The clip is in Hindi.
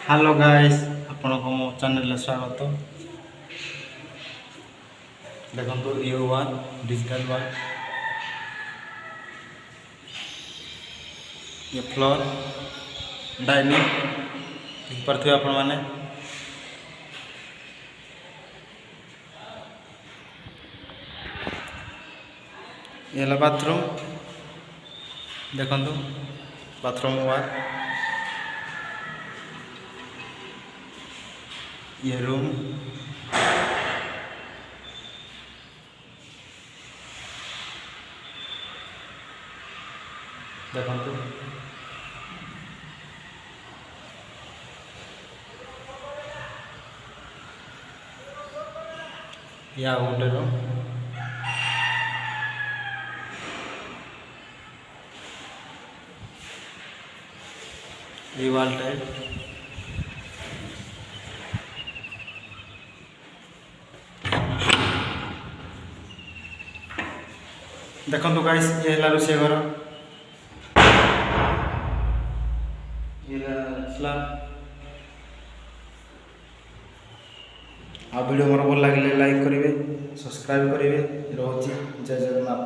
हेलो गाइस आपण को मो चैनल स्वागत। देखो ये वन डिजिटल वन ये फ्लोर डाइनिंग देख पार्थे आपण माने। ये बाथरूम देखो बाथरूम वाल ये रूम देखो या गोटे रूम ये वाल टाइप देखो गाइस ये है रोषे घर ये स्लैब आ वीडियो मोर भल लगे लाइक करेंगे सब्सक्राइब करेंगे। रोची जय जगन्नाथ।